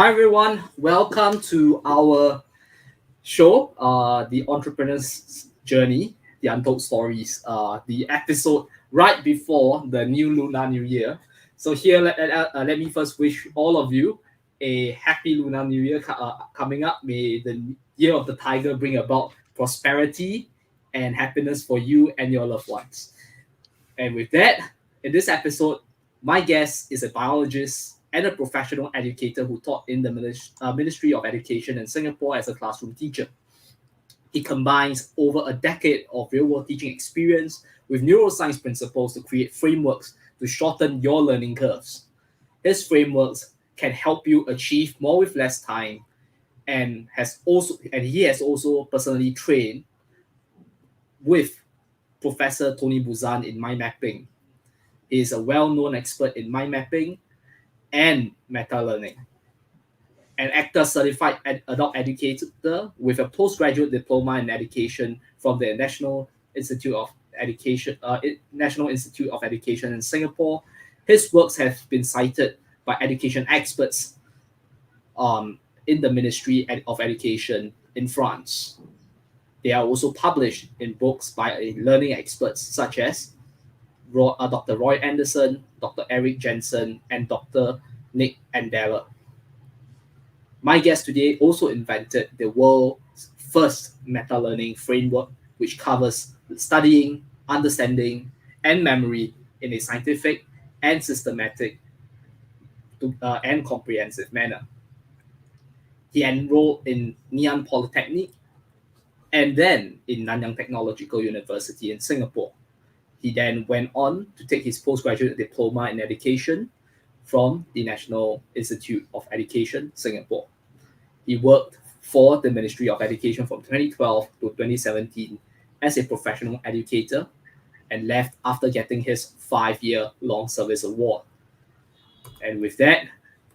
Hi everyone, welcome to our show, The Entrepreneur's Journey, The Untold Stories, the episode right before the new Lunar New Year. So here, let me first wish all of you a happy Lunar New Year coming up. May the year of the tiger bring about prosperity and happiness for you and your loved ones. And with that, in this episode, my guest is a biologist and a professional educator who taught in the Ministry of Education in Singapore as a classroom teacher. He combines over a decade of real world teaching experience with neuroscience principles to create frameworks to shorten your learning curves. His frameworks can help you achieve more with less time and he has also personally trained with Professor Tony Buzan in mind mapping. He is a well-known expert in mind mapping and meta-learning. An actor certified adult educator with a postgraduate diploma in education from the National Institute of Education in Singapore. His works have been cited by education experts in the Ministry of Education in France. They are also published in books by learning experts such as Dr. Roy Andersen, Dr. Eric Jensen, and Dr. Nic Andela. My guest today also invented the world's first meta-learning framework, which covers studying, understanding, and memory in a scientific and systematic and comprehensive manner. He enrolled in Ngee Ann Polytechnic and then in Nanyang Technological University in Singapore. He then went on to take his postgraduate diploma in education from the National Institute of Education, Singapore. He worked for the Ministry of Education from 2012 to 2017 as a professional educator and left after getting his 5-year long service award. And with that,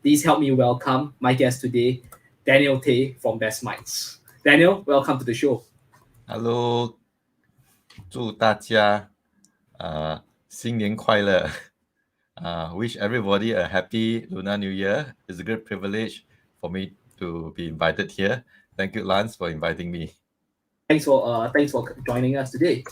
please help me welcome my guest today, Daniel Tay from Best Minds. Daniel, welcome to the show. Hello, 祝大家新年快乐. Wish everybody a happy Lunar New Year. It's a great privilege for me to be invited here. Thank you, Lance, for inviting me. Thanks for joining us today.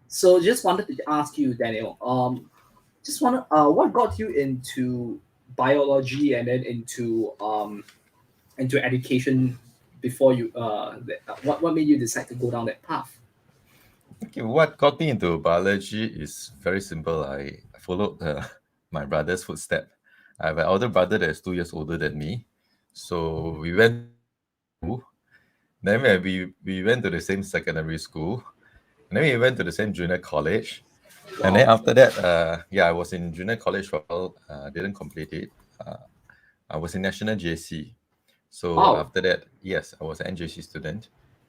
So just wanted to ask you, Daniel. What got you into biology and then into education before you? What made you decide to go down that path? Okay, what got me into biology is very simple. I followed my brother's footsteps. I have an older brother that is 2 years older than me. So we went to then we went to the same secondary school. And then we went to the same junior college. Wow. And then after that, I was in junior college for a while, didn't complete it. I was in National JC. So after that, yes, I was an NJC student,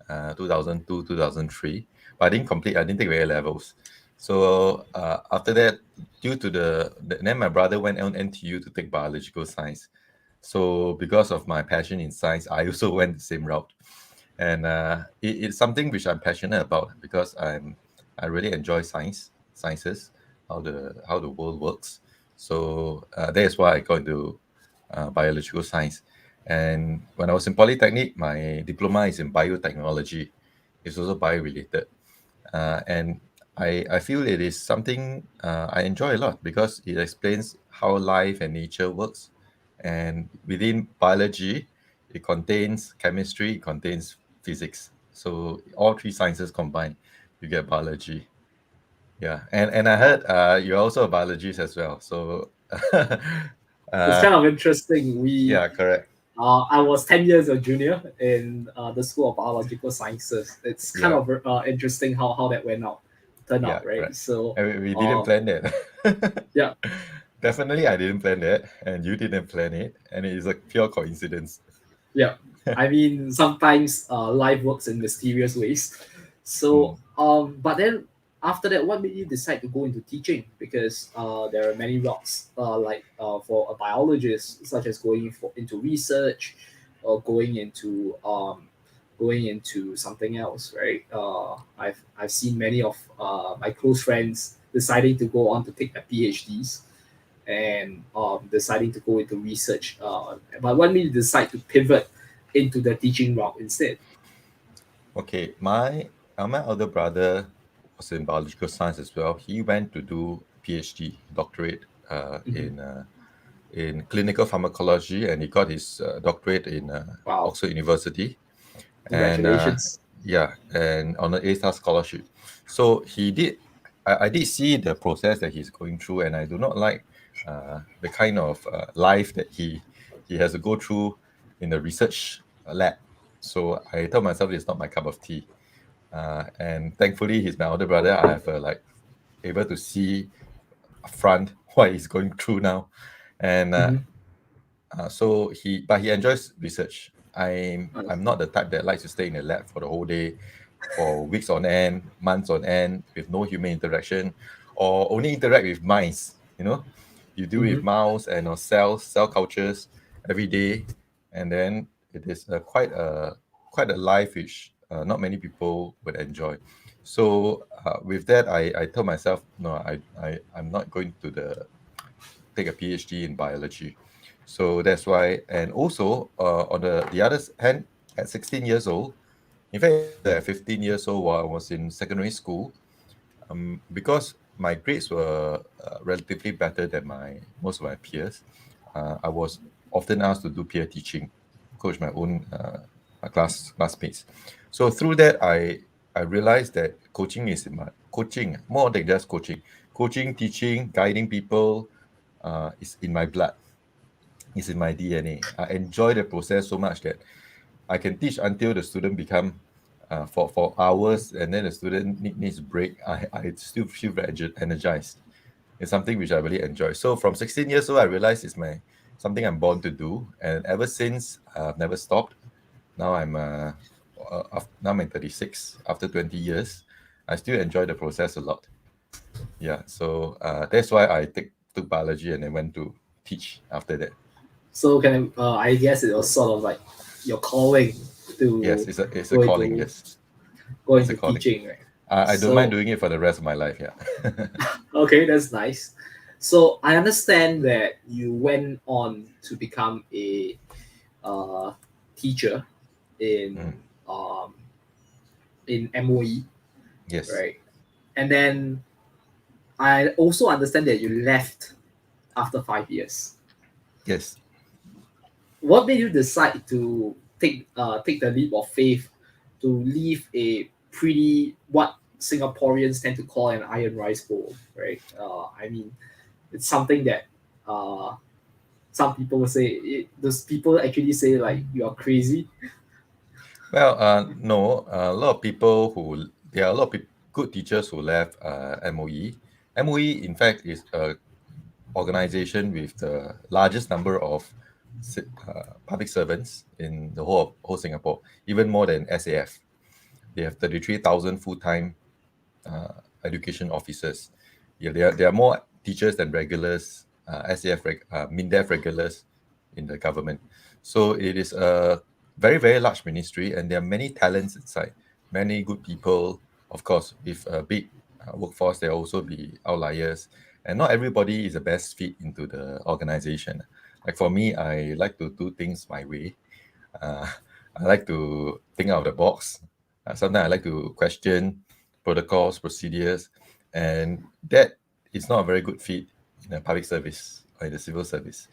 2002, 2003. But I didn't complete, I didn't take A levels. So after that, due to then my brother went on NTU to take biological science. So because of my passion in science, I also went the same route. And it's something which I'm passionate about because I really enjoy sciences, how the world works. So that is why I got into biological science. And when I was in Polytechnic, my diploma is in biotechnology. It's also bio-related. And I feel it is something I enjoy a lot because it explains how life and nature works. And within biology, it contains chemistry, it contains physics. So all three sciences combined, you get biology. Yeah, and I heard you're also a biologist as well. So it's kind of interesting. Yeah, correct. I was 10 years a junior in the School of Biological Sciences. It's kind of interesting how that turned out, right? Correct. So we didn't plan that. Yeah. Definitely, I didn't plan that, and you didn't plan it, and it is a pure coincidence. Yeah, I mean, sometimes life works in mysterious ways. So, but then after that, what made you decide to go into teaching? Because there are many routes, for a biologist, such as going into research or going into something else, right? I've seen many of my close friends deciding to go on to take their PhDs. and deciding to go into research. But what made you decide to pivot into the teaching route instead? Okay, my elder brother was in biological science as well. He went to do PhD, doctorate Mhm. in clinical pharmacology, and he got his doctorate in Wow, Oxford University. And congratulations. yeah, and on an A-star scholarship. So he did. I did see the process that he's going through, and I do not like the kind of life that he has to go through in the research lab. So I told myself it's not my cup of tea. And thankfully, he's my older brother. I have able to see upfront what he's going through now, and Mhm. but he enjoys research. Uh, I'm not the type that likes to stay in the lab for the whole day, for weeks on end, months on end, with no human interaction, or only interact with mice. You deal with mhm. mouse and cell cultures every day, and then it is quite a life which not many people would enjoy. So with that, I told myself, no, I'm not going to take a PhD in biology. So that's why, and also on the other hand, at 16 years old, in fact, at 15 years old while I was in secondary school, because my grades were relatively better than most of my peers, I was often asked to do peer teaching, coach my own classmates. So through that, I realized that coaching is in my coaching more than just coaching. Coaching, teaching, guiding people is in my blood. It's in my DNA. I enjoy the process so much that I can teach until the student become for hours, and then the student needs break. I still feel very energized. It's something which I really enjoy. So from 16 years old, I realized it's my something I'm born to do, and ever since I've never stopped. Now now I'm 36. After 20 years, I still enjoy the process a lot. Yeah, so that's why took biology and then went to teach after that. So I guess it was sort of like your calling Yes, to it's a go calling. into Yes, go it's a into calling. teaching, right? I don't mind So doing it for the rest of my life. Yeah. okay, that's nice. So I understand that you went on to become a uh, teacher in Mm, um, in MOE, yes. right? And then I also understand that you left after 5 years. Yes. What made you decide to take the leap of faith to leave a pretty what Singaporeans tend to call an iron rice bowl, right? I mean, it's something that uh, some people will say. Those people actually say like you are crazy. Well, no. A lot of people there are a lot of good teachers who left MOE. MOE, in fact, is a organization with the largest number of public servants in the whole Singapore, even more than SAF. They have 33,000 full-time education officers. Yeah, there are more teachers than regulars, MINDEF regulars in the government. So it is a very, very large ministry, and there are many talents inside, many good people. Of course, with a big workforce, there will also be outliers, and not everybody is the best fit into the organization. Like for me, I like to do things my way. Uh, I like to think out of the box. Sometimes I like to question protocols, procedures, and that is not a very good fit in a public service or in the civil service.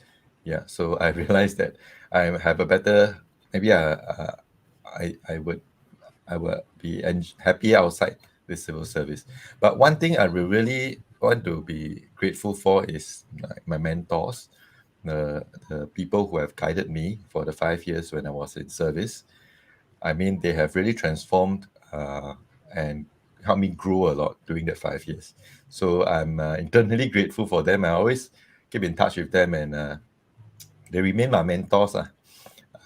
Yeah, so I realized that I have a better maybe I would be happy outside the civil service. But one thing I will really want to be grateful for is my mentors, the people who have guided me for the 5 years when I was in service. I mean, they have really transformed and helped me grow a lot during that 5 years. So I'm internally grateful for them. I always keep in touch with them, and they remain my mentors.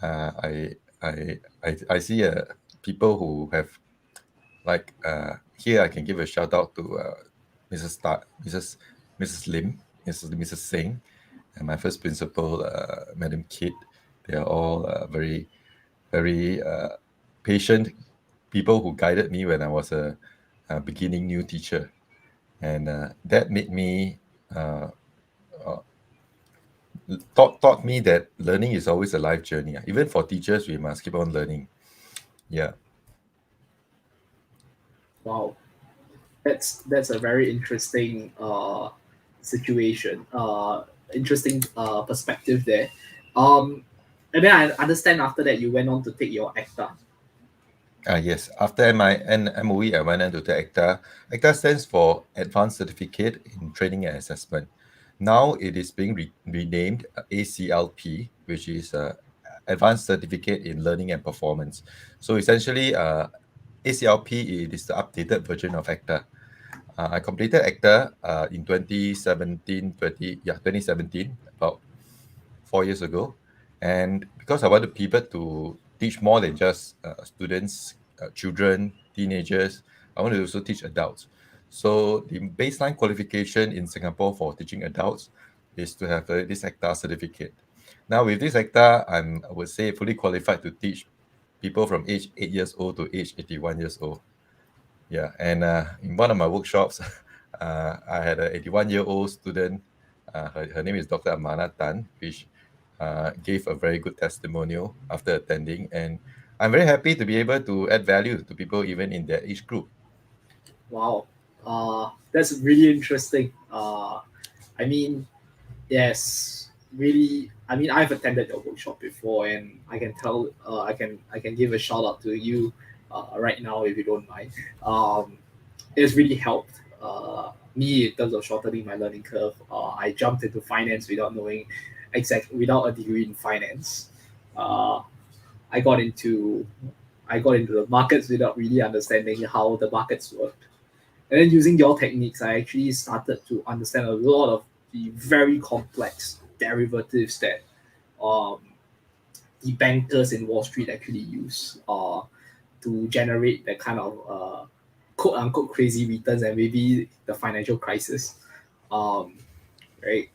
Uh, I, I see people who have here I can give a shout out to Mrs. Mrs. Lim, Mrs. Singh, and my first principal, Madam Kit. They are all very patient people who guided me when I was a beginning new teacher, and that made me uh, taught me that learning is always a life journey. Even for teachers, we must keep on learning. Yeah. Wow, that's a very interesting situation, interesting perspective there. Um, and then I understand after that you went on to take your ACTA. Yes. After MOE, I went into the ACTA. ACTA stands for Advanced Certificate in Training and Assessment. Now it is being renamed ACLP, which is Advanced Certificate in Learning and Performance. So essentially, ACLP, it is the updated version of ACTA. I completed ACTA in 2017, about 4 years ago. And because I want to pivot to teach more than just students, children, teenagers, I want to also teach adults. So the baseline qualification in Singapore for teaching adults is to have this ACTA certificate. Now with this ACTA, I would say fully qualified to teach people from age 8 years old to age 81 years old. Yeah, and in one of my workshops, I had an 81-year-old student. Her name is Dr. Amana Tan, which gave a very good testimonial after attending. And I'm very happy to be able to add value to people even in their age group. Wow, that's really interesting. I mean, yes, really. I mean, I've attended your workshop before, and I can tell. I can give a shout out to you right now if you don't mind. It's really helped me in terms of shortening my learning curve. I jumped into finance without knowing without a degree in finance. Uh, I got into I got into the markets without really understanding how the markets worked. And then using your techniques, I actually started to understand a lot of the very complex derivatives that um, the bankers in Wall Street actually use to generate that kind of quote unquote crazy returns and maybe the financial crisis. Um, right.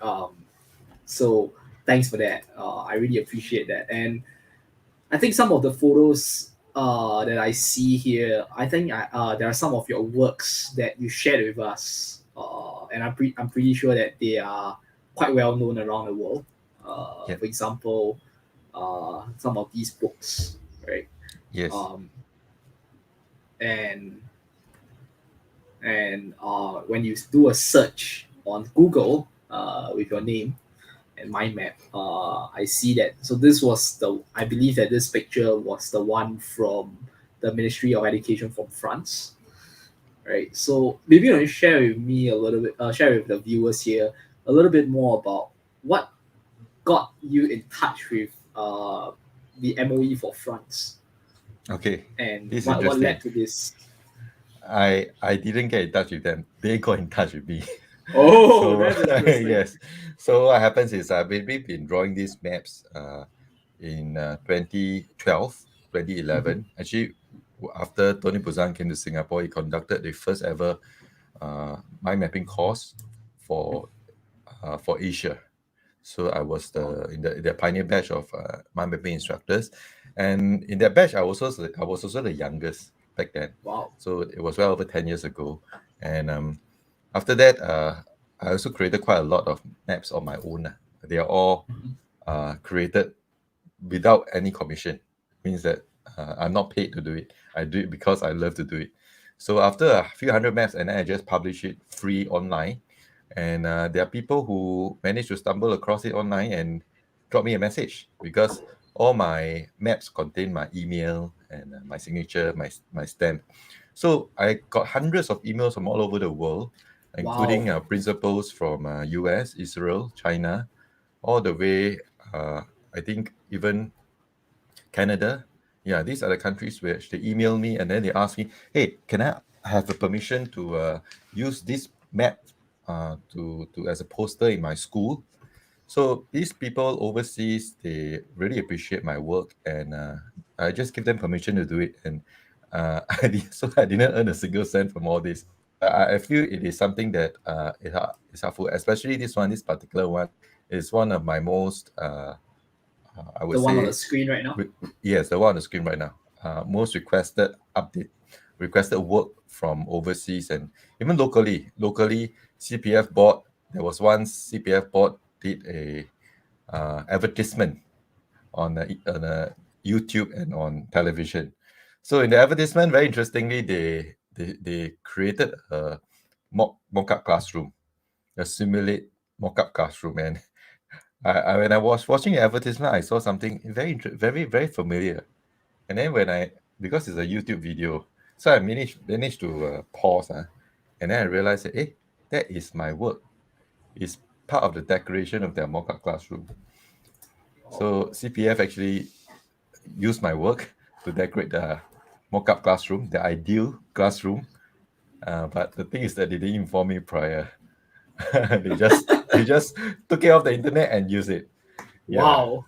So thanks for that. I really appreciate that. And I think some of the photos that I see here, I think there are some of your works that you shared with us, and I'm pretty sure that they are quite well known around the world. Yeah. For example, some of these books, right? Yes. Um, and when you do a search on Google with your name and Mind Map, I see that. So this was I believe that this picture was the one from the Ministry of Education from France, right? So maybe you want to share with me a little bit, share with the viewers here a little bit more about what got you in touch with the MOE for France Okay. and This is what interesting. led to this. I didn't get in touch with them. They got in touch with me. Oh, So that's interesting. yes. So what happens is we've been drawing these maps in 2012, Mhm. 2011. Actually, after Tony Buzan came to Singapore, he conducted the first ever mind mapping course for Asia. So I was Wow. in the pioneer batch of mind mapping instructors, and in that batch, I was also the youngest back then. Wow. So it was well over 10 years ago, and after that, I also created quite a lot of maps on my own. They are all Mhm. created without any commission. Means that I'm not paid to do it. I do it because I love to do it. So after a few hundred maps, and then I just publish it free online. And there are people who manage to stumble across it online and drop me a message because all my maps contain my email and my signature, my stamp. So I got hundreds of emails from all over the world, Wow. including principals from US, Israel, China, all the way, I think even Canada. Yeah, these are the countries where they email me and then they ask me, hey, can I have a permission to use this map to as a poster in my school? So these people overseas, they really appreciate my work, and I just give them permission to do it. And so I didn't earn a single cent from all this. I feel it is something that is helpful, especially this particular one is one of my most, I would The one on the say, screen right now. yes, the one on the screen right now. Most requested update, requested work from overseas and even locally. Locally, CPF board. There was one CPF board did advertisement on YouTube and on television. So in the advertisement, very interestingly, they created a mock-up classroom, a simulate mock-up classroom. And when I was watching the advertisement, I saw something very, very familiar. And then because it's a YouTube video, so I managed to pause, and then I realized that, that is my work. It's part of the decoration of their mock-up classroom. So CPF actually used my work to decorate the mock-up classroom, the ideal classroom. But the thing is that they didn't inform me prior. they just took it off the internet and used it. Yeah. Wow,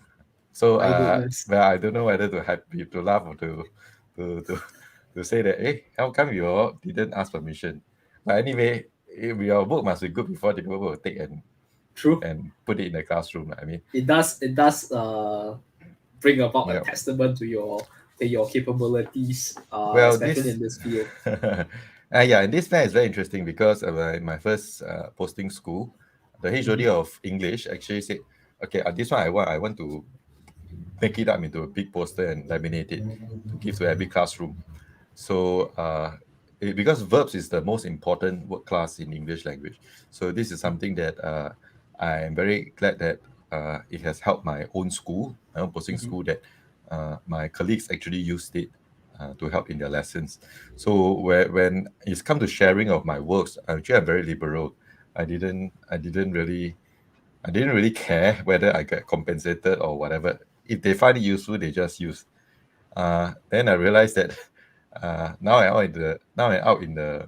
So my goodness. well, I don't know whether to laugh or to to to say that, hey, how come you all didn't ask permission? But anyway, your work must be good before the people will take True. and put it in the classroom. I mean, It does bring about a yeah. testament to your capabilities, Well, especially this in this field. yeah, and this fair is very interesting because in my first posting school, the HOD Mhm. of English actually said, okay, this one I want to make it up into a big poster and laminate it to give to every classroom. So because verbs is the most important word class in English language, so this is something that I am very glad that it has helped my own school, my own posting Mhm. school, that my colleagues actually used it to help in their lessons. So when it's come to sharing of my works, actually I'm very liberal. I didn't really care whether I get compensated or whatever. If they find it useful, they just use. Then I realized that now I'm out in the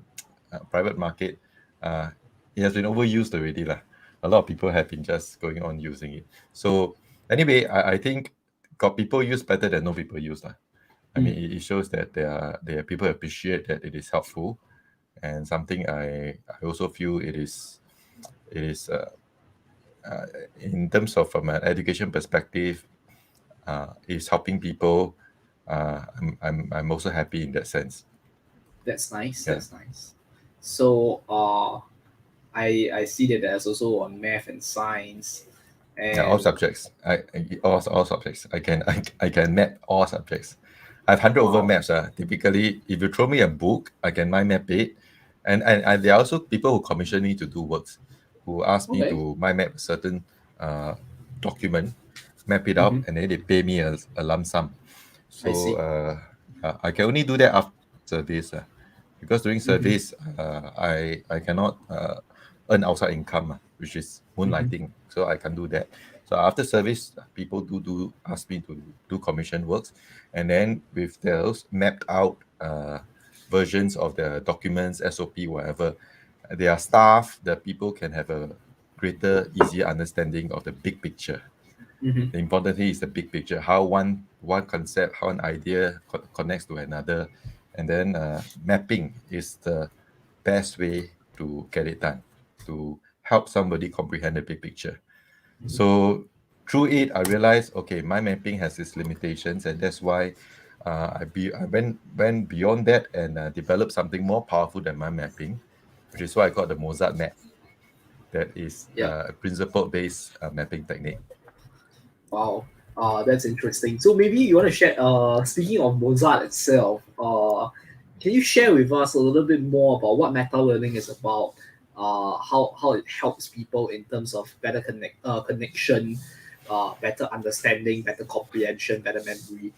private market. Uh, it has been overused already lah. A lot of people have been just going on using it. So anyway, I think got people use better than no people use lah. I mean, it shows that there are people appreciate that it is helpful, and something I also feel it is in terms of from an education perspective, is helping people. I'm also happy in that sense. That's nice. Yeah. That's nice. So I see that there's also on math and science, Yeah, all and subjects. All subjects. I can map all subjects. I have 100 over wow. maps. Typically, if you throw me a book, I can mind map it. And there are also people who commission me to do works, who ask me Okay. to mind map a certain uh, document, map it Hmm. out, and then they pay me a lump sum. I So see. I can only do that after service, because during Hmm. service, I cannot earn outside income, which is Hmm. moonlighting. So I can do that. So after service, people do ask me to do commission works, and then with those mapped out versions of the documents, SOP, whatever, there are staff that people can have a greater, easier understanding of the big picture. Hmm. The important thing is the big picture, how one concept, how an idea connects to another, and then mapping is the best way to get it done, to help somebody comprehend the big picture. So through it, I realized, okay, my mapping has its limitations, and that's why I went beyond that and developed something more powerful than my mapping, which is why I got the Mozart Map. That is Yeah. a principle-based mapping technique. Wow. That's interesting. So maybe you want to share. Speaking of Mozart itself, can you share with us a little bit more about what meta learning is about? How it helps people in terms of better connection, better understanding, better comprehension, better memory.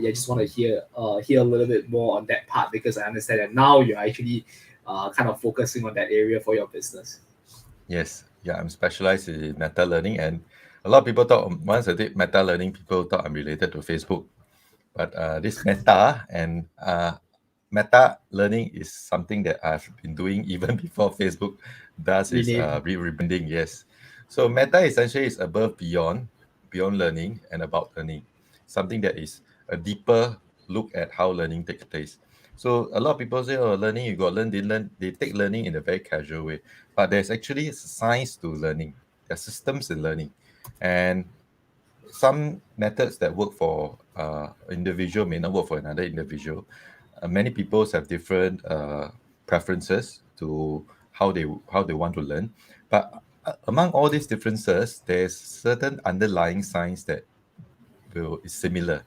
Yeah, just want to hear a little bit more on that part because I understand that now you're actually kind of focusing on that area for your business. Yes, yeah, I'm specialized in meta learning, and a lot of people thought once I did meta learning, people thought I'm related to Facebook. But this meta learning is something that I've been doing even before Facebook does its Rename. rebranding. Yes, so meta essentially is above, beyond learning and about learning, something that is a deeper look at how learning takes place. So a lot of people say, "Oh, learning, you got learn, didn't learn." They take learning in a very casual way, but there's actually science to learning. There are systems in learning, and some methods that work for individual may not work for another individual. Many people have different preferences to how they want to learn, but among all these differences, there's certain underlying science that is similar,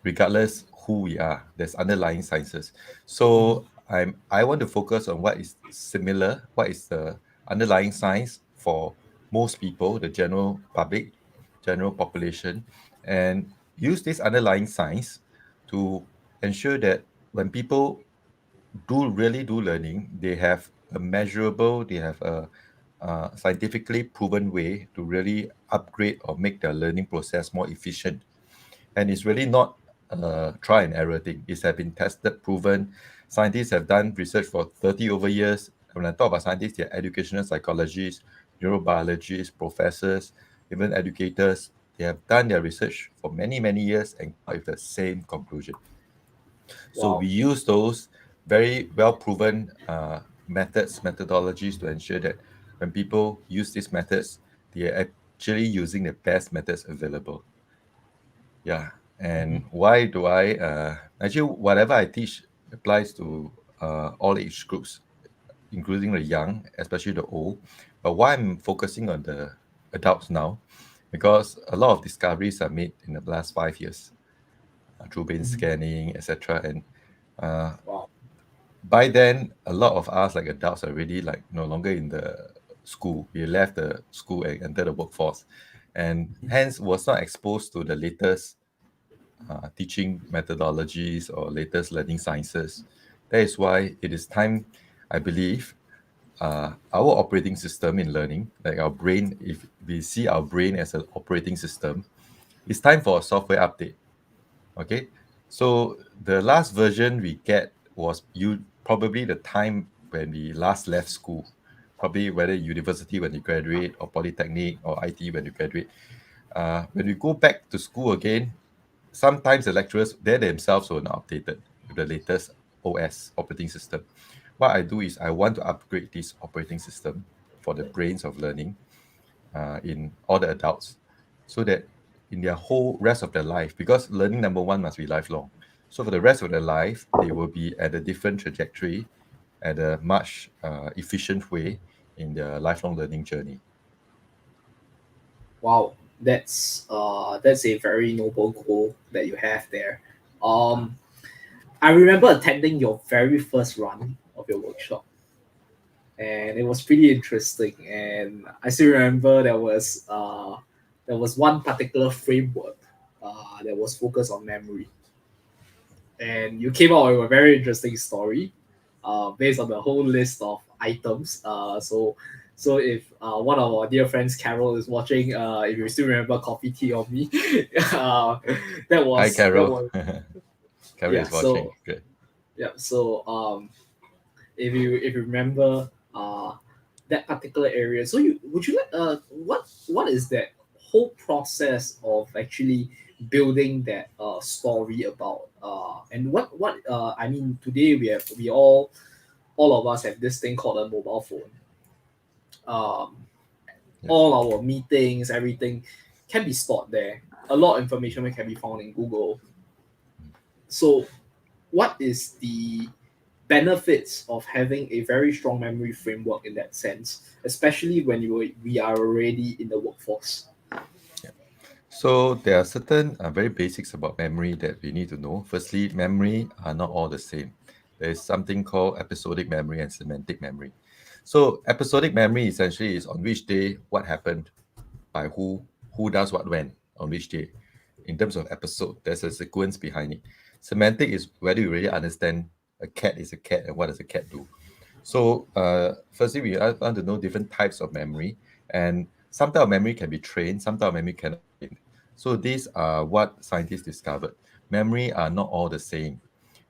regardless who we are. There's underlying sciences. So I want to focus on what is similar, what is the underlying science for most people, the general public, general population, and use this underlying science to ensure that when people really do learning, they have a measurable, they have a scientifically proven way to really upgrade or make their learning process more efficient. And it's really not a try and error thing. It's have been tested, proven. Scientists have done research for 30 over years. When I talk about scientists, they're educational psychologists, neurobiologists, professors, even educators. They have done their research for many, many years and come up with the same conclusion. So Wow. we use those very well proven methodologies to ensure that when people use these methods, they are actually using the best methods available. Yeah. And why do I actually whatever I teach applies to all age groups, including the young, especially the old. But why I'm focusing on the adults now, because a lot of discoveries are made in the last 5 years through brain scanning, etc. And uh, Wow. by then, a lot of us, like adults, are really like no longer in the school. We left the school and entered the workforce, and hence was not exposed to the latest teaching methodologies or latest learning sciences. That is why it is time, I believe, our operating system in learning, like our brain, if we see our brain as an operating system, it's time for a software update. Okay, so the last version we get was you probably the time when we last left school, probably whether university when you graduate or polytechnic or IT when you graduate. When we go back to school again, sometimes the lecturers they themselves were not updated with the latest OS operating system. What I do is I want to upgrade this operating system for the brains of learning in all the adults, so that in their whole rest of their life, because learning number one must be lifelong. So for the rest of their life, they will be at a different trajectory, at a much efficient way in their lifelong learning journey. Wow. That's a very noble goal that you have there. Um, I remember attending your very first run of your workshop, and it was pretty interesting. And I still remember there was one particular framework that was focused on memory, and you came out with a very interesting story based on the whole list of items. So if one of our dear friends Carol is watching, if you still remember coffee tea or me, uh, Hi, that Carol. was Carol yeah. is watching. Good. If you remember that particular area, so you would you like what is that whole process of actually building that story about and what I mean today we all of us have this thing called a mobile phone. um Yeah. all our meetings, everything can be stored there. A lot of information can be found in Google. So what is the benefits of having a very strong memory framework in that sense, especially when we are already in the workforce? So there are certain very basics about memory that we need to know. Firstly, memory are not all the same. There is something called episodic memory and semantic memory. So episodic memory essentially is on which day what happened by who does what when, on which day. In terms of episode, there's a sequence behind it. Semantic is whether you really understand a cat is a cat and what does a cat do. So, firstly, we want to know different types of memory, and some type of memory can be trained, some type of memory cannot be trained. So, these are what scientists discovered. Memory are not all the same,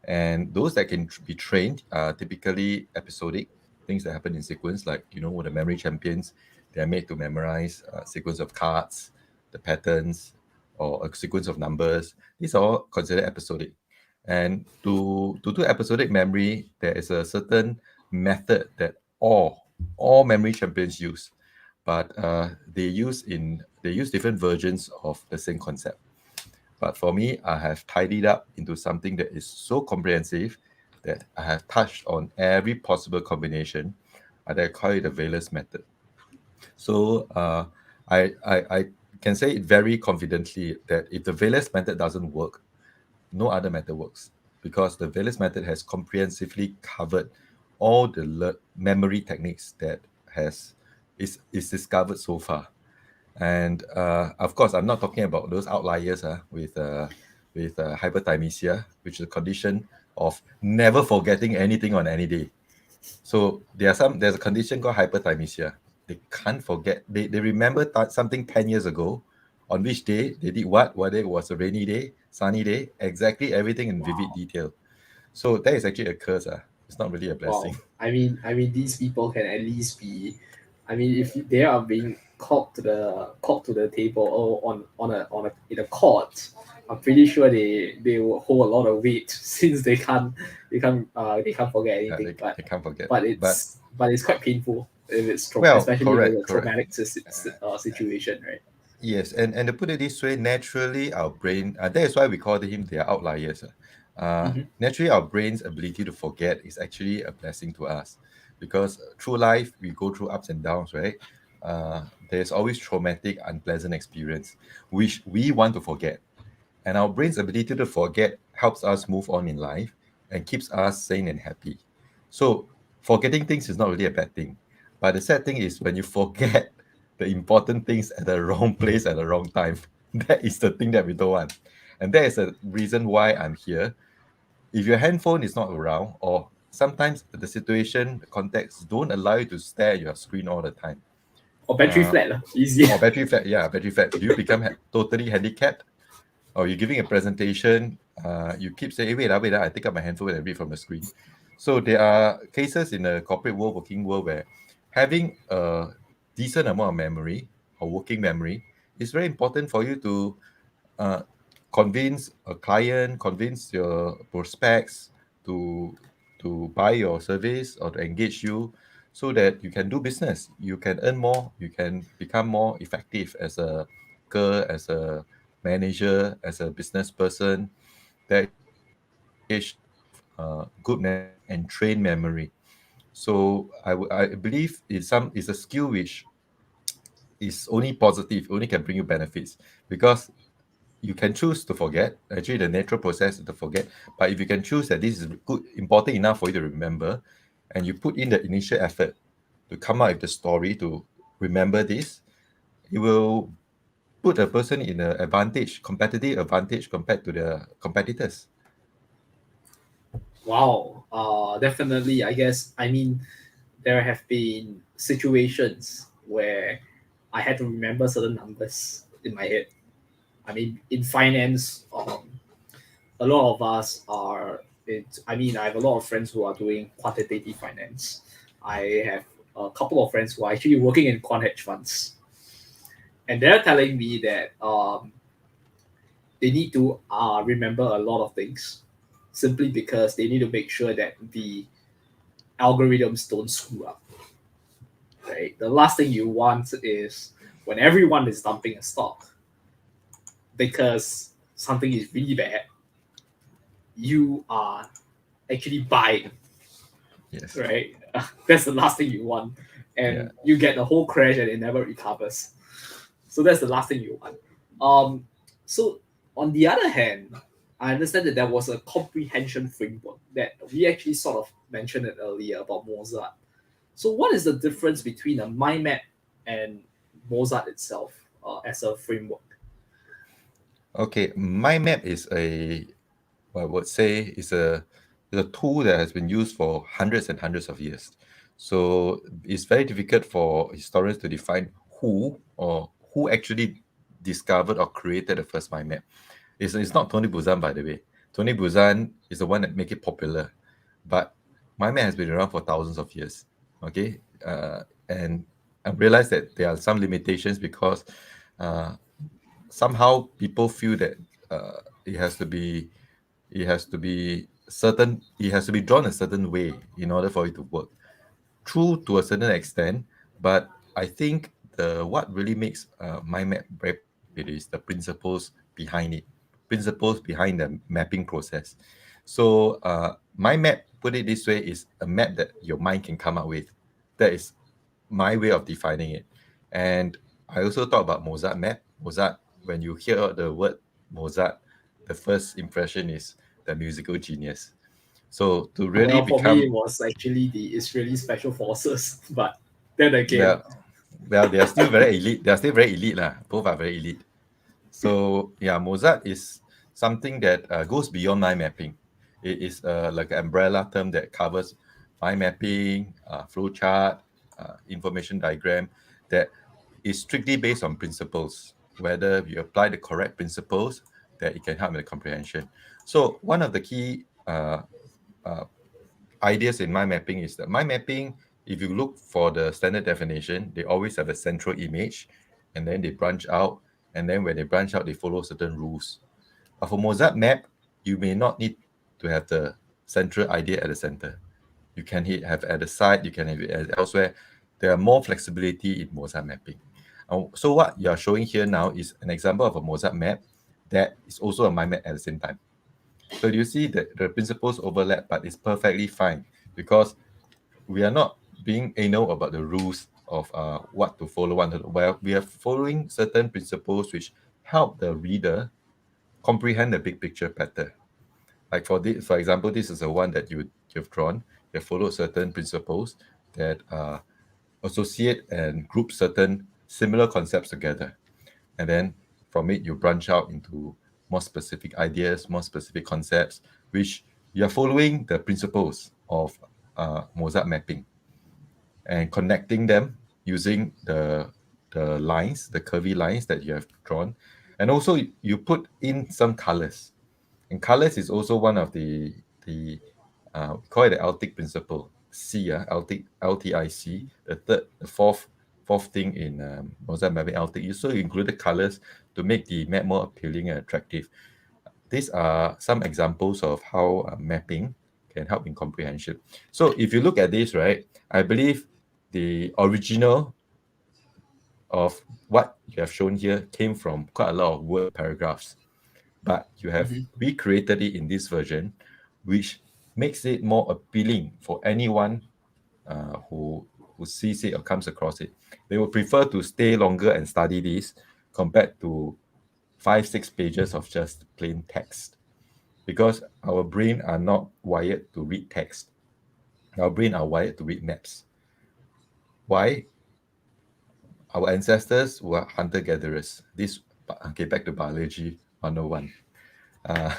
and those that can be trained are typically episodic, things that happen in sequence, like the memory champions. They are made to memorize a sequence of cards, the patterns, or a sequence of numbers. These are all considered episodic. And to do episodic memory, there is a certain method that all memory champions use, but they use different versions of the same concept. But for me, I have tidied up into something that is so comprehensive that I have touched on every possible combination. I call it the Valence method. So I can say it very confidently that if the Veles method doesn't work, no other method works, because the Veles method has comprehensively covered all the memory techniques that is discovered so far. And of course, I'm not talking about those outliers with hyperthymesia, which is a condition of never forgetting anything on any day. So there's a condition called hyperthymesia. They can't forget. They remember something 10 years ago, on which day they did what, whether it was a rainy day, sunny day, exactly everything in vivid Wow. detail. So that is actually a curse. It's not really a Wow. blessing. I mean, these people can at least be. I mean, if they are being called to the table or on a in a court, I'm pretty sure they will hold a lot of weight since they can't forget Yeah, anything. they can't forget. But But it's quite painful if it's well, especially if it's correct, a correct. traumatic situation, right? Yes, and to put it this way, naturally our brain, that is why we call him their outliers. Mm-hmm. Naturally, our brain's ability to forget is actually a blessing to us, because through life we go through ups and downs, right? There's always traumatic, unpleasant experience which we want to forget, and our brain's ability to forget helps us move on in life and keeps us sane and happy. So forgetting things is not really a bad thing. But the sad thing is when you forget the important things at the wrong place at the wrong time. That is the thing that we don't want. And that is the reason why I'm here. If your handphone is not around, or sometimes the situation, the context don't allow you to stare at your screen all the time. Or battery Uh, flat, lah. Easier. or battery fat, yeah, battery fat. Do you become totally handicapped? Or you're giving a presentation, you keep saying, wait, I take up my handphone and read from the screen. So there are cases in the corporate world, working world, where having a decent amount of memory or working memory is very important for you to uh, convince a client, convince your prospects to buy your service or to engage you, so that you can do business, you can earn more, you can become more effective as a worker, as a manager, as a business person. There is a combination of good memory and trained memory. So I believe it's a skill which is only positive, only can bring you benefits, because you can choose to forget. Actually, the natural process is to forget. But if you can choose that this is good, important enough for you to remember, and you put in the initial effort to come up with the story to remember this, it will put a person in an advantage, competitive advantage compared to the competitors. Wow. Definitely. I guess. I mean, there have been situations where I had to remember certain numbers in my head. I mean, in finance, a lot of us are. I mean, I have a lot of friends who are doing quantitative finance. I have a couple of friends who are actually working in quant hedge funds, and they're telling me that they need to remember a lot of things simply because they need to make sure that the algorithms don't screw up. Right? The last thing you want is when everyone is dumping a stock because something is really bad, you are actually buying, Yes. right? That's the last thing you want. Yeah. And you get the whole crash and it never recovers. So that's the last thing you want. So on the other hand, I understand that there was a comprehension framework that we actually sort of mentioned it earlier about Mozart. So what is the difference between a mind map and Mozart itself as a framework? Okay. Mind Map is I would say, is a tool that has been used for hundreds and hundreds of years. So it's very difficult for historians to define who actually discovered or created the first mind map. It's not Tony Buzan, by the way. Tony Buzan is the one that make it popular, but mind map has been around for thousands of years. Okay, and I realized that there are some limitations because uh, somehow people feel that uh, it has to be it has to be drawn a certain way in order for it to work. True to a certain extent, but I think the what really makes my map very popular is the principles behind it, principles behind the mapping process. So my map, put it this way, is a map that your mind can come up with. That is my way of defining it. And I also talk about Mozart Map. Mozart, when you hear the word Mozart, the first impression is the musical genius. So to really Well, for me, it become, was actually the Israeli Special Forces, but then again, well, well, they are still very elite. They are still very elite lah. Both are very elite. So yeah, Mozart is something that goes beyond mind mapping. It is like an umbrella term that covers mind mapping, flowchart, information diagram, that is strictly based on principles. Whether you apply the correct principles, that it can help in the comprehension. So one of the key uh, ideas in mind mapping is that mind mapping, if you look for the standard definition, they always have a central image, and then they branch out, and then when they branch out, they follow certain rules. But for Mozart map, you may not need to have the central idea at the center. You can have at the side, you can have it elsewhere. There are more flexibility in Mozart mapping. So what you are showing here now is an example of a Mozart map that is also a mind map at the same time. So you see that the principles overlap, but it's perfectly fine because we are not being anal about the rules of what to follow. Where we are following certain principles which help the reader comprehend the big picture better. Like for this, for example, this is the one that you've drawn. You follow certain principles that associate and group certain similar concepts together, and then from it you branch out into more specific ideas, more specific concepts, which you are following the principles of Mozart mapping and connecting them using the lines, the curvy lines that you have drawn, and also you put in some colors. And colors is also one of the we call it the Altic principle. C, LTIC, the fourth thing in Mozart mapping Altic. You so you included colors to make the map more appealing and attractive. These are some examples of how mapping can help in comprehension. So if you look at this, right, I believe the original of what you have shown here came from quite a lot of word paragraphs, but you have mhm. recreated it in this version, which makes it more appealing for anyone who sees it or comes across it. They would prefer to stay longer and study this compared to 5-6 pages of just plain text, because our brain are not wired to read text. Our brain are wired to read maps. Why? Our ancestors were hunter-gatherers. This, okay, back to biology 101. uh,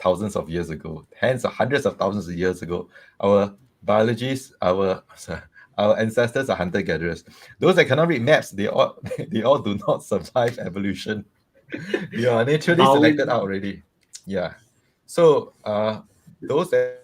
Thousands of years ago, tens of hundreds of thousands of years ago, our biologists, our ancestors are hunter-gatherers. Those that cannot read maps, they all they all do not survive evolution. They are naturally selected out Darwin, already. Yeah. So those that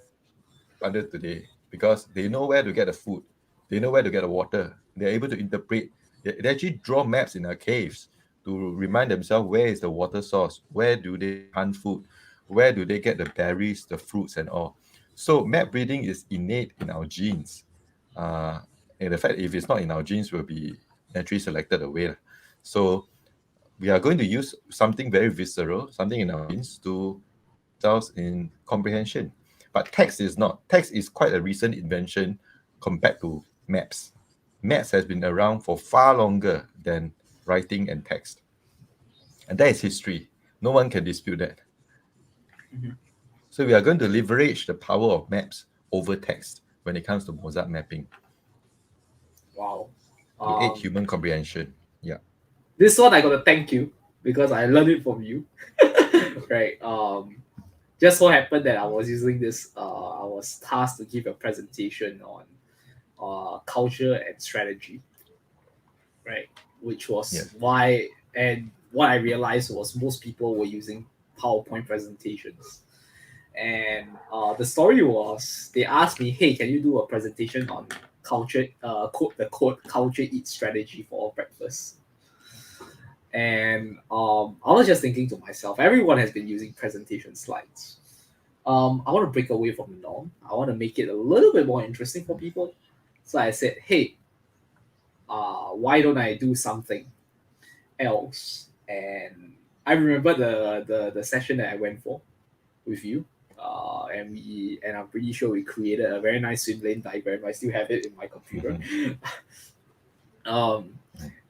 under today, because they know where to get the food, they know where to get the water. They're able to interpret. They actually draw maps in their caves to remind themselves where is the water source, where do they hunt food, where do they get the berries, the fruits, and all. So map reading is innate in our genes. Uh, and the fact if it's not in our genes, will be naturally selected away. So we are going to use something very visceral, something in our genes to ourselves in comprehension. But text is not. Text is quite a recent invention compared to maps. Maps has been around for far longer than writing and text. And that is history. No one can dispute that. mhm. So we are going to leverage the power of maps over text when it comes to Mozart mapping Wow. to aid Um, human comprehension. Yeah. this one I gotta thank you because I learned it from you. Right. Just so happened that I was using this. I was tasked to give a presentation on culture and strategy, right? Which was Yes. why, and what I realized was most people were using PowerPoint presentations. And the story was they asked me, "Hey, can you do a presentation on culture? Quote culture eat strategy for breakfast." And I was just thinking to myself, everyone has been using presentation slides. I want to break away from the norm. I want to make it a little bit more interesting for people. So I said, hey, why don't I do something else? And I remember the session that I went for with you. And I'm pretty sure we created a very nice swim lane diagram. I still have it in my computer. Mhm. um,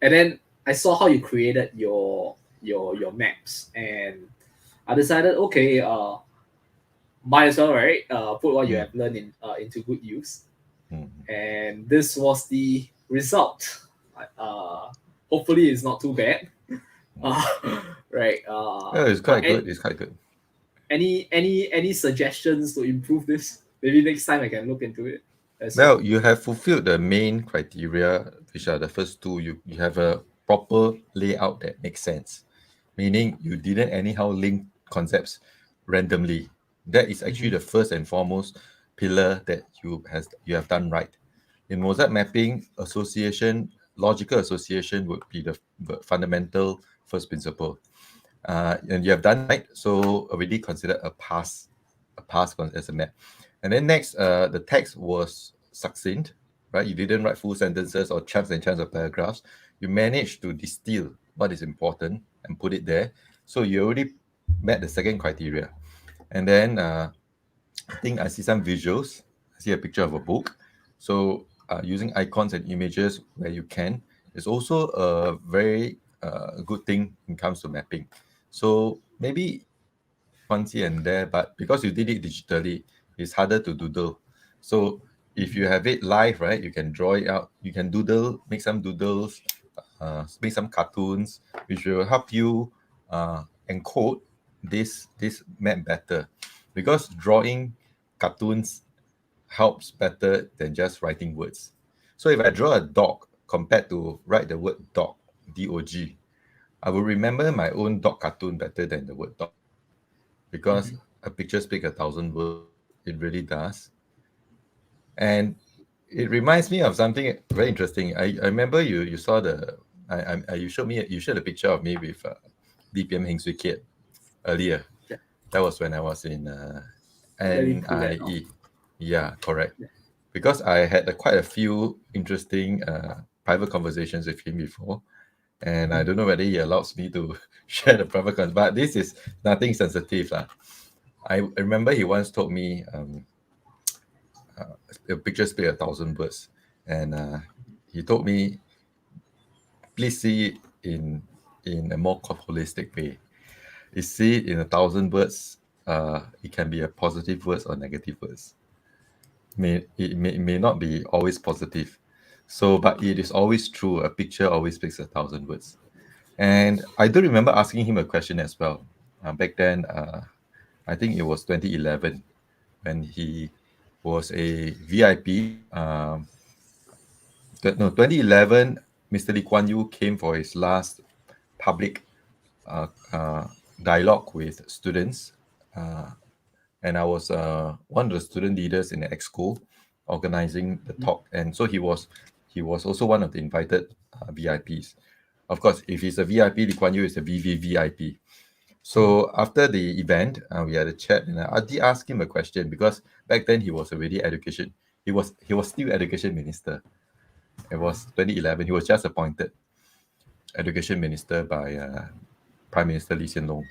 And then I saw how you created your maps, and I decided, okay, might as well, right? Put what you have learned into good use. And this was the result. Hopefully, it's not too bad. Right. Yeah, it's But quite good. It's quite good. any suggestions to improve this? Maybe next time I can look into it. Well, you have fulfilled the main criteria, which are the first two. You have a proper layout that makes sense, meaning you didn't anyhow link concepts randomly. That is actually the first and foremost pillar that you have done right. In Mozart mapping, logical association would be the fundamental first principle. And you have done right, so already considered a pass as a map. And then next, the text was succinct, right? You didn't write full sentences or chunks and chunks of paragraphs. You managed to distill what is important and put it there. So you already met the second criteria. And then I think I see some visuals. I see a picture of a book. So using icons and images where you can is also a very good thing when it comes to mapping. So maybe fancy and there, but because you did it digitally, it's harder to doodle. So if you have it live, right, you can draw it out. You can doodle, make some doodles, make some cartoons, which will help you encode this map better. Because drawing cartoons helps better than just writing words. So if I draw a dog compared to write the word dog, D-O-G, I will remember my own dog cartoon better than the word dog. Because a picture speaks 1,000 words, it really does. And it reminds me of something very interesting. I remember you saw you showed a picture of me with DPM Heng Swee Kiat earlier. Yeah. That was when I was in Very cool that NIE. Yeah, correct. Because I had quite a few interesting private conversations with him before. And I don't know whether he allows me to share the private conversation, but this is nothing sensitive. I remember he once told me a picture speaks 1,000 words. And he told me, please see it in a more holistic way. You see it in 1,000 words, it can be a positive words or negative words. It may not be always positive. So, but it is always true. A picture always speaks 1,000 words. And I do remember asking him a question as well. Back then, I think it was 2011 when he was a VIP. 2011, Mr. Lee Kuan Yew came for his last public dialogue with students. And I was one of the student leaders in the exco organizing the talk. And so he was also one of the invited VIPs. Of course, if he's a VIP, Lee Kuan Yew is a VVVIP. So after the event, we had a chat, and I did ask him a question because back then he was already education. He was still education minister. It was 2011. He was just appointed education minister by Prime Minister Lee Hsien Loong.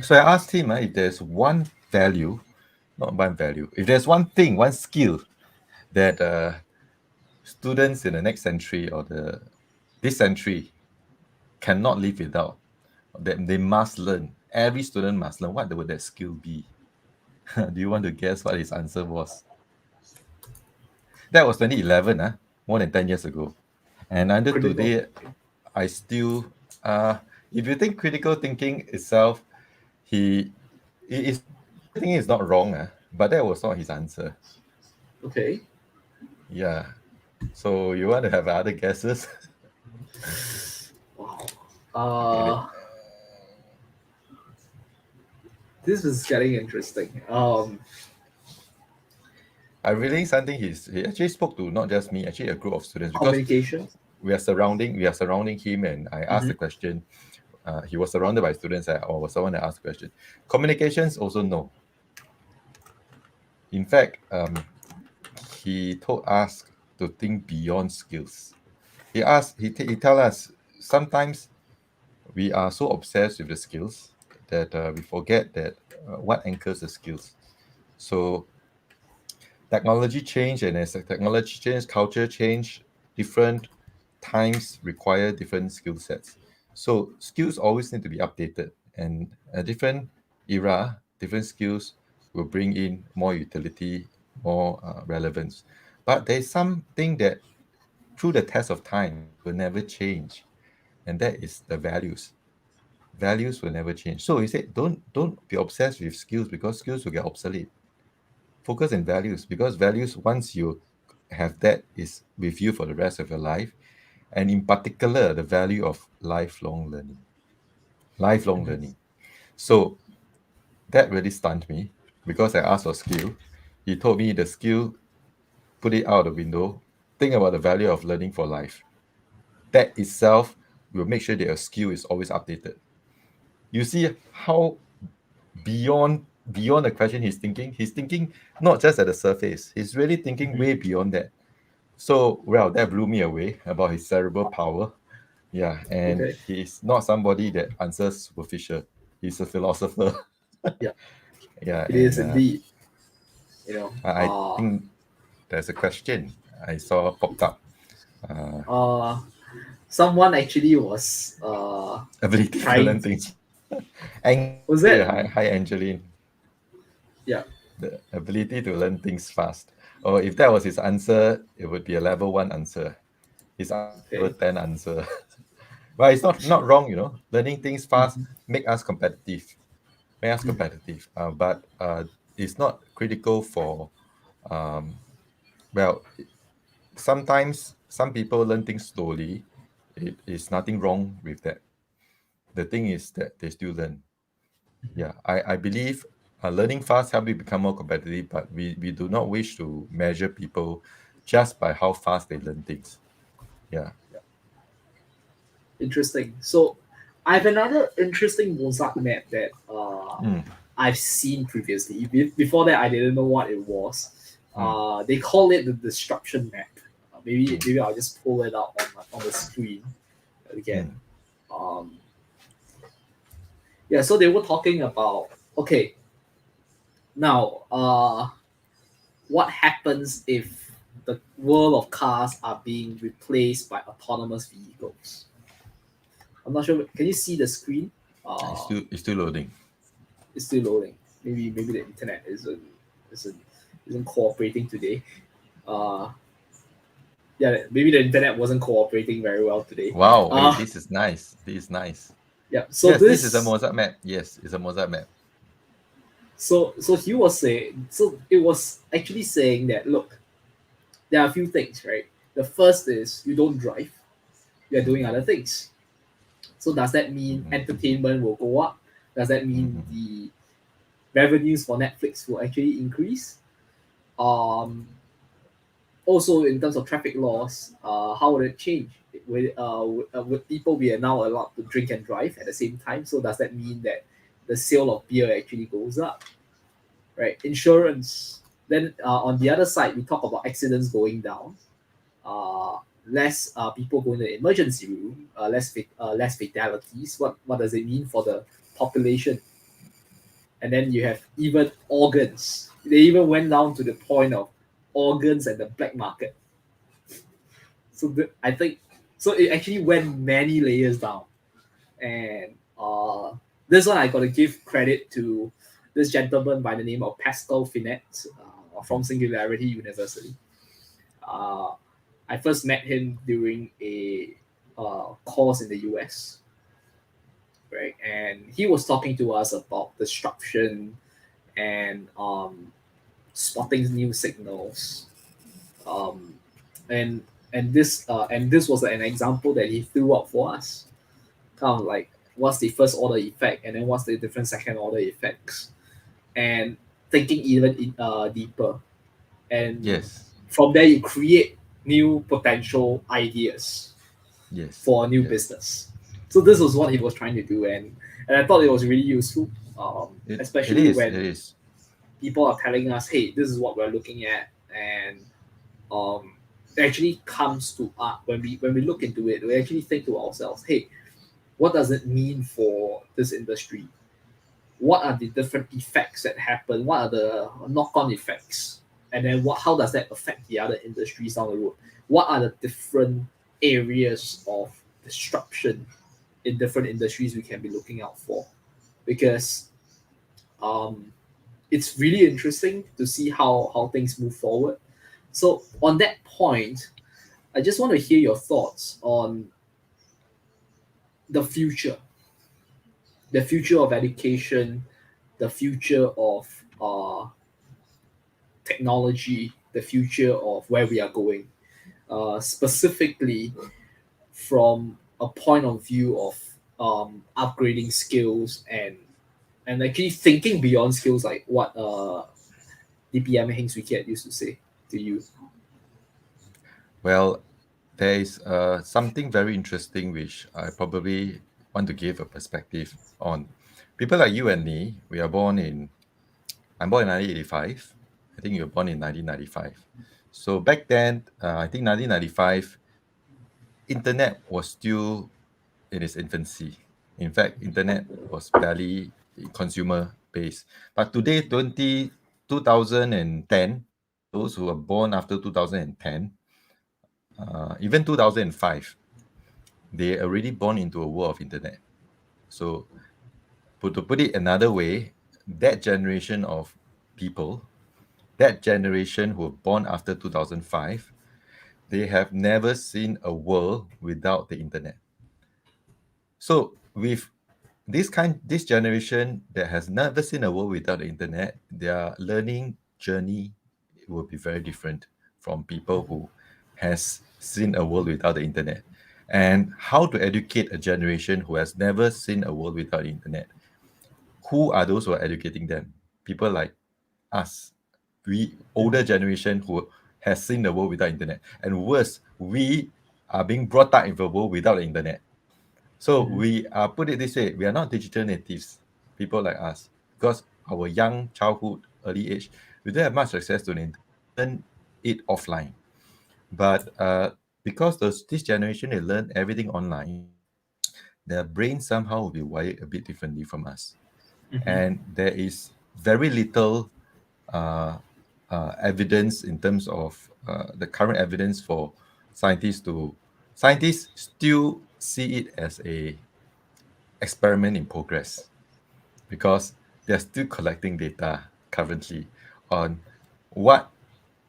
So I asked him if there's one value, not one value, if there's one thing, one skill that students in the next century or this century cannot live without, that they must learn. Every student must learn. What would that skill be? Do you want to guess what his answer was? That was 2011, more than 10 years ago. And until today, I still, if you think critical thinking itself, critical thinking is not wrong, but that was not his answer. Okay. Yeah. So you want to have other guesses? Wow. This is getting interesting. I really something he actually spoke to not just me, actually a group of students, because communication. we are surrounding him, and I asked the question. He was surrounded by students. I was someone that asked the question. Communications also no. In fact, he told us to think beyond skills. He tell us sometimes we are so obsessed with the skills that we forget that what anchors the skills. So technology change, and as the technology change, culture change, different times require different skill sets. So skills always need to be updated, and a different era, different skills will bring in more utility, more relevance. But there's something that through the test of time will never change, and that is the values. Values will never change. So he said, don't be obsessed with skills because skills will get obsolete. Focus on values because values, once you have that, is with you for the rest of your life. And in particular, the value of lifelong learning. Lifelong Mhm. learning. So that really stunned me because I asked for skill. He told me the skill, put it out the window. Think about the value of learning for life. That itself will make sure that your skill is always updated. You see how beyond the question he's thinking not just at the surface, he's really thinking Mhm. way beyond that. So well, that blew me away about his cerebral power. Yeah, and Okay. he's not somebody that answers superficial. He's a philosopher. Yeah, Yeah, it is and indeed. You know, I think there's a question I saw popped up. uh someone actually was Ability to trying. learn things. Angeline Was here. that? Hi Angeline. Yeah. The ability to learn things fast. Or if that was his answer, it would be a level 1 answer. His level Okay. 10 answer. But it's not wrong, learning things fast Mhm. make us competitive. Make us Mhm. competitive. But it's not critical for, um, well, sometimes some people learn things slowly. It is nothing wrong with that. The thing is that they still learn. Yeah, I believe learning fast help you become more competitive, but we do not wish to measure people just by how fast they learn things. Yeah. Interesting. So, I have another interesting Mozart map that Mm, I've seen previously. Before that, I didn't know what it was. mm, They call it the disruption map. Maybe mm, I'll just pull it out on the screen again. mm, Um, yeah. So they were talking about, okay, now what happens if the world of cars are being replaced by autonomous vehicles? I'm not sure. Can you see the screen? Uh, it's still loading. it's still loading. Maybe the internet isn't isn't cooperating today. Uh, yeah, maybe the internet wasn't cooperating very well today. Wow, hey, Uh, this is nice. This is nice. yeah. So Yes, this is a this, Mozart map. Yes, it's a Mozart map. so he was saying, so it was actually saying that, look, there are a few things, right? The first is you don't drive, you're doing Mm-hmm, other things. So does that mean mm-hmm, entertainment will go up? Does that mean mm-hmm, the revenues for Netflix will actually increase? Um, Also, in terms of traffic laws, how would it change? Would people be now allowed to drink and drive at the same time? So does that mean that the sale of beer actually goes up? Right? Insurance. Then on the other side, we talk about accidents going down. Uh, Less people going to the emergency room. Less fatalities. What does it mean for the population? And then you have even organs. They even went down to the point of organs at the black market. So I think so. It actually went many layers down, and this one I got to give credit to this gentleman by the name of Pascal Finet from Singularity University. Uh, I first met him during a course in the US, right? And he was talking to us about disruption and spotting new signals. Um, and and this was an example that he threw up for us, kind of like what's the first order effect and then what's the different second order effects, and thinking deeper, and Yes, from there you create new potential ideas yes, for a new yes. business. So this was what he was trying to do, and I thought it was really useful, It especially is, it when is. people are telling us, hey, this is what we're looking at, and um, it actually comes to us when we look into it. We actually think to ourselves, hey, what does it mean for this industry? What are the different effects that happen? What are the knock-on effects? And then how does that affect the other industries down the road? What are the different areas of disruption in different industries we can be looking out for, because um, it's really interesting to see how things move forward. So on that point, I just want to hear your thoughts on the future, the future of education, the future of technology, the future of where we are going, specifically from a point of view of upgrading skills and actually thinking beyond skills, like what DPM Hings Wikiat used to say to you. Well, there is something very interesting which I probably want to give a perspective on. People like you and me, I'm born in 1985. I think you were born in 1995. So back then, I think 1995, internet was still in its infancy. In fact, internet was barely consumer based. But today, 2010, those who were born after 2010, even 2005, they already born into a world of internet. So, to put it another way, that generation of people, that generation who were born after 2005, they have never seen a world without the internet. So, with this generation that has never seen a world without the internet, their learning journey will be very different from people who has seen a world without the internet. And how to educate a generation who has never seen a world without the internet? Who are those who are educating them? People like us, we older generation who has seen the world without internet, and worse, we are being brought up in the world without the internet. So Mm-hmm. we put it this way: we are not digital natives, people like us, because our young childhood, early age, we don't have much access to the internet, learn it offline. But because this generation, they learn everything online, their brain somehow will be wired a bit differently from us. Mm-hmm. And there is very little uh, evidence in terms of the current evidence for scientists still see it as a experiment in progress, because they're still collecting data currently on what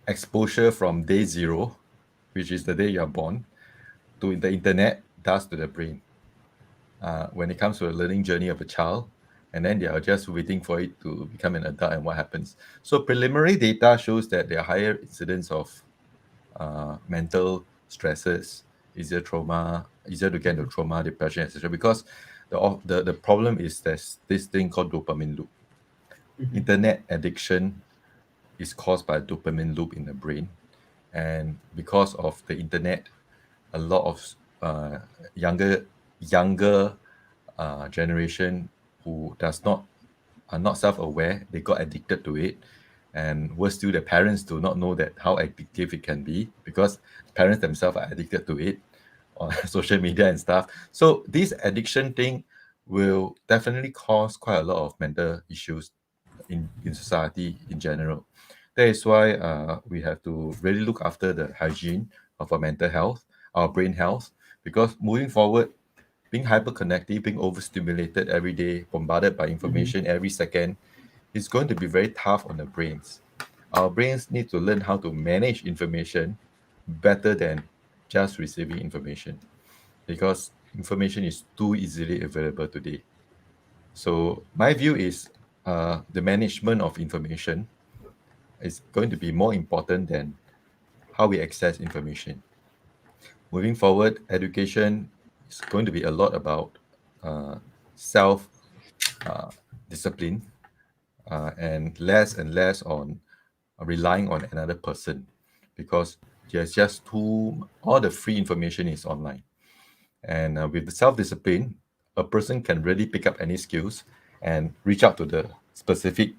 exposure from day zero, which is the day you're born, to the internet does to the brain when it comes to the learning journey of a child. And then they are just waiting for it to become an adult and what happens. So preliminary data shows that there are higher incidence of mental stresses, easier to get into trauma, depression, etc. Because the problem is there's this thing called dopamine loop. Mm-hmm. Internet addiction is caused by a dopamine loop in the brain, and because of the internet, a lot of uh, younger generation who does not are not self-aware, they got addicted to it. And worse still, the parents do not know that how addictive it can be, because parents themselves are addicted to it on social media and stuff. So this addiction thing will definitely cause quite a lot of mental issues in society in general. That is why we have to really look after the hygiene of our mental health, our brain health, because moving forward, being hyperconnected, being overstimulated every day, bombarded by Mm-hmm. information every second, is going to be very tough on the brains. Our brains need to learn how to manage information better than just receiving information, because information is too easily available today. So my view is the management of information is going to be more important than how we access information. Moving forward, education is going to be a lot about self uh, discipline and less on relying on another person, because there's just too all the free information is online. And with the self discipline, a person can really pick up any skills and reach out to the specific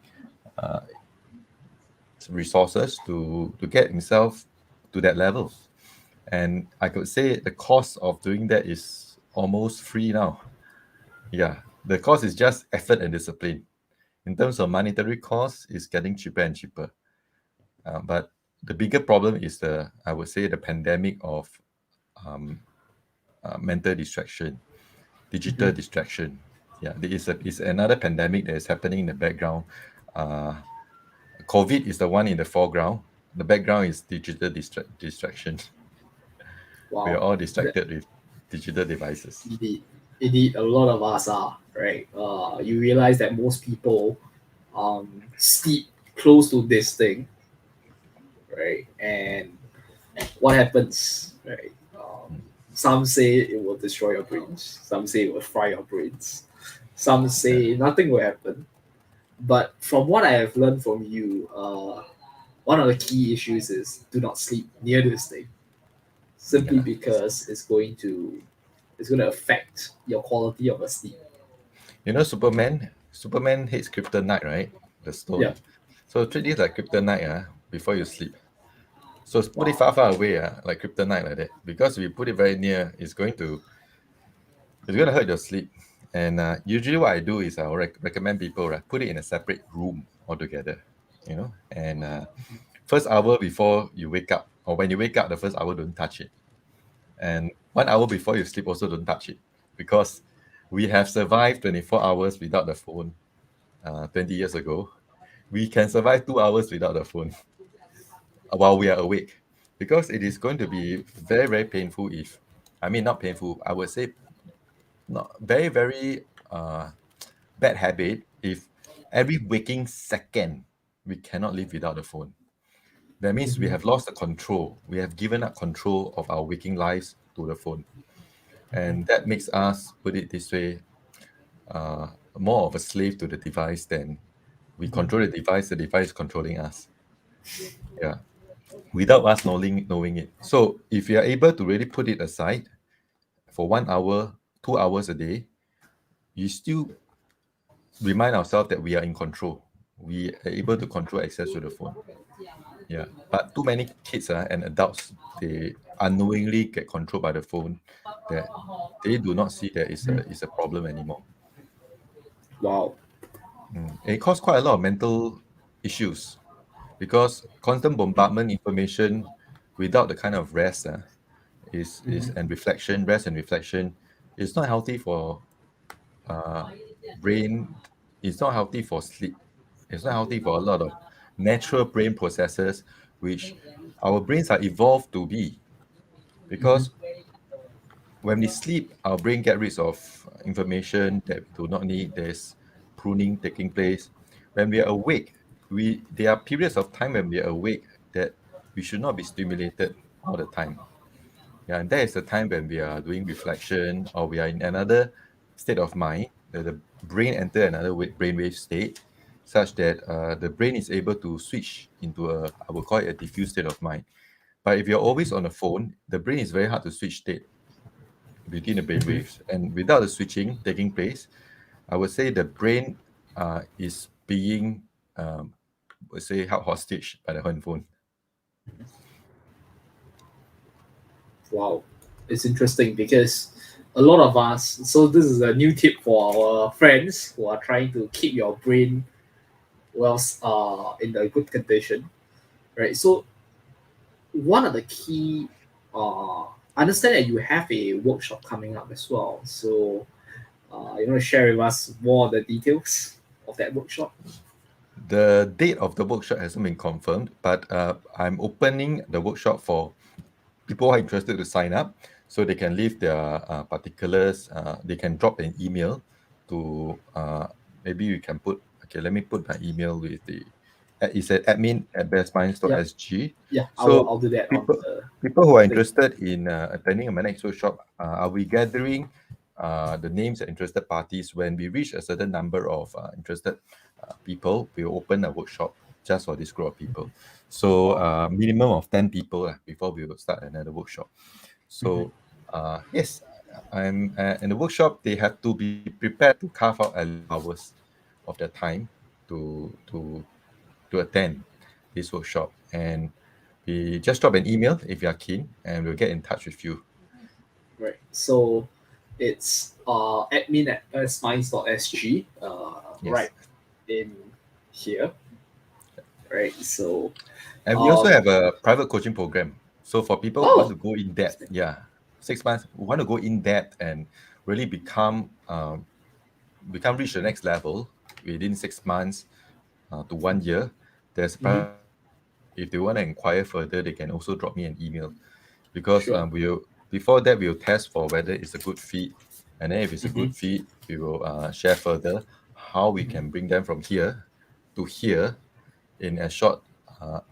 resources to get himself to that level. And I could say the cost of doing that is almost free now. Yeah, the cost is just effort and discipline. In terms of monetary cost, it's getting cheaper and cheaper. But the bigger problem is I would say, the pandemic of mental distraction, digital distraction. Yeah, there is another pandemic that is happening in the background. COVID is the one in the foreground. The background is digital distraction. We are Wow. all That, distracted with digital devices. indeed, indeed, a lot of us are, right. You realize that most people sleep close to this thing, right? And what happens, right? Some say it will destroy your brains. Some say it will fry your brains. Some Yeah, say nothing will happen. But from what I have learned from you, one of the key issues is do not sleep near this thing, simply yeah. because it's going to affect your quality of a sleep. You know, Superman hates kryptonite, right? The Yeah. stone. So treat this like kryptonite before you sleep. So put it Wow. far, far away, like kryptonite like that. Because if you put it very near, it's going to hurt your sleep. And usually what I do is I recommend people put it in a separate room altogether, and first hour before you wake up, or when you wake up, the first hour, don't touch it. And 1 hour before you sleep, also don't touch it. Because we have survived 24 hours without the phone 20 years ago. We can survive 2 hours without the phone while we are awake. Because it is going to be very, very painful I mean, not painful, I would say not very, very bad habit if every waking second we cannot live without the phone. That means we have lost the control. We have given up control of our waking lives to the phone. And that makes us, put it this way, more of a slave to the device than we control the device controlling us. Yeah. Without us knowing it. So if you are able to really put it aside for 1 hour, 2 hours a day, you still remind ourselves that we are in control. We are able to control access to the phone. Yeah. But too many kids and adults, they unknowingly get controlled by the phone that they do not see that is a problem anymore. Wow. It caused quite a lot of mental issues because constant bombardment information without the kind of rest is and reflection, rest and reflection is not healthy for uh, brain. It's not healthy for sleep. It's not healthy for a lot of natural brain processes, which our brains are evolved to be. Because when we sleep, our brain get rid of information that we do not need. There's pruning taking place. When we are awake, we there are periods of time when we are awake that we should not be stimulated all the time. Yeah, and that is the time when we are doing reflection or we are in another state of mind. The brain enter another brainwave state, such that the brain is able to switch into I would call it a diffuse state of mind. But if you're always on the phone, the brain is very hard to switch state between the brain waves. And without the switching taking place, I would say the brain is being, let's say, held hostage by the handphone. Wow, it's interesting because a lot of us. So this is a new tip for our friends who are trying to keep your brain well in a good condition, right? So one of the key, I understand that you have a workshop coming up as well. So you want to share with us more of the details of that workshop? The date of the workshop hasn't been confirmed, but I'm opening the workshop for people who are interested to sign up, so they can leave their particulars. They can drop an email to maybe you can put. Okay, let me put my email with the. It's at Yep. admin@bestminds.sg. Yeah, So I'll do that on people the people who are thing. interested in attending my next workshop, I'll be gathering the names of interested parties. When we reach a certain number of interested people, we'll open a workshop just for this group of people. So Wow. minimum of 10 people before we will start another workshop. So yes, I'm in the workshop. They have to be prepared to carve out at least hours of their time to to to attend this workshop. And we just drop an email if you are keen, and we'll get in touch with you. Right. So it's admin at sminds.sg, Yes, right in here, right? So, and we also um, have a private coaching program. So for people who want oh, to go in depth, yeah. 6 months, we want to go in depth and really become reach the next level within 6 months to 1 year. There's if they want to inquire further, they can also drop me an email, because Sure. before that we'll test for whether it's a good fit, and then if it's a good fit, we will share further how we can bring them from here to here in as short a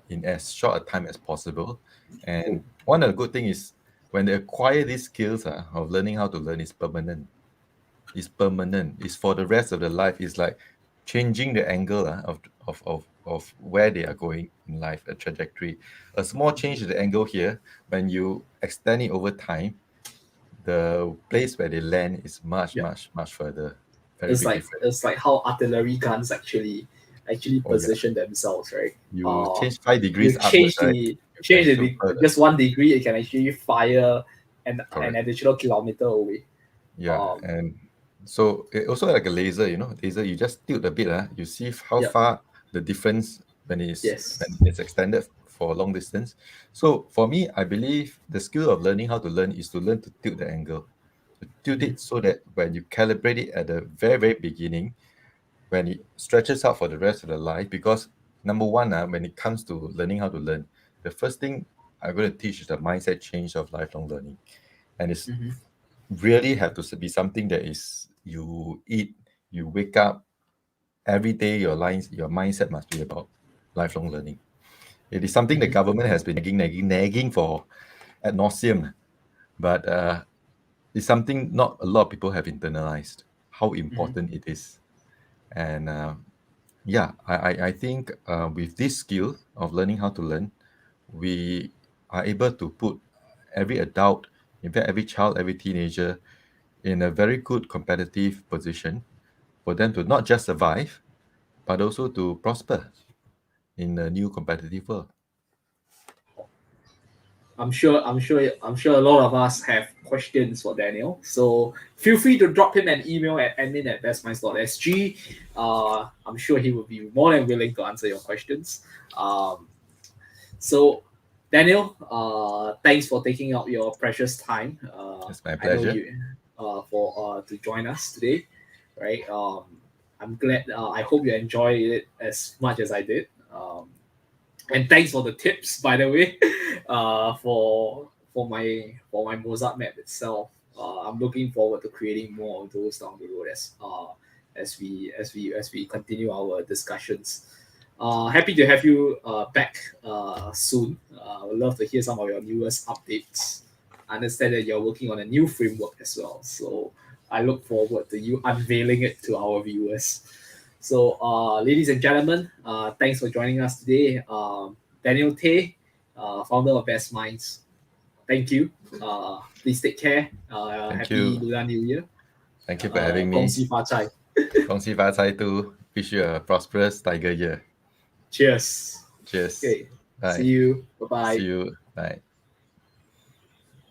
time as possible. And one of the good thing is, when they acquire these skills of learning how to learn, is permanent. It's permanent. It's for the rest of the life. It's like changing the angle of where they are going in life, a trajectory. A small change in the angle here, when you extend it over time, the place where they land is much further. Very It's big like difference. how artillery guns actually Oh, yeah. position themselves, right? You change 5 You degrees change upwards, right? the You can shoot further. just 1 degree, it can actually fire an Correct. additional kilometer away. Yeah, and so it also like a laser, laser, you just tilt a bit, you see how far the difference when it's extended for long distance. So for me, I believe the skill of learning how to learn is to learn to tilt the angle. To tilt it so that when you calibrate it at the very, very beginning, when it stretches out for the rest of the life, because number one, when it comes to learning how to learn, the first thing I'm going to teach is the mindset change of lifelong learning. And it's really have to be something that is, you eat, you wake up every day, your mindset must be about lifelong learning. It is something the government has been nagging for ad nauseum, but it's something not a lot of people have internalized how important it is. And I think with this skill of learning how to learn, we are able to put every adult, in fact every child, every teenager, in a very good competitive position for them to not just survive, but also to prosper in a new competitive world. I'm sure a lot of us have questions for Daniel. So feel free to drop him an email at admin@bestminds.sg. I'm sure he will be more than willing to answer your questions. So Daniel, thanks for taking out your precious time. It's my I know pleasure. you for to join us today, right? I'm glad. I hope you enjoyed it as much as I did. And thanks for the tips, by the way, for my Mozart map itself. I'm looking forward to creating more of those down the road as we continue our discussions. Happy to have you back soon. I would love to hear some of your newest updates. I understand that you're working on a new framework as well, so I look forward to you unveiling it to our viewers. So, ladies and gentlemen, thanks for joining us today. Daniel Tay, founder of Best Minds. Thank you. Please take care. Happy Lunar New Year. Thank you for having me. 恭喜发财. 恭喜发财 too. Wish you a prosperous tiger year. Cheers. Cheers. Okay. Bye. See you. Bye bye. See you. Bye.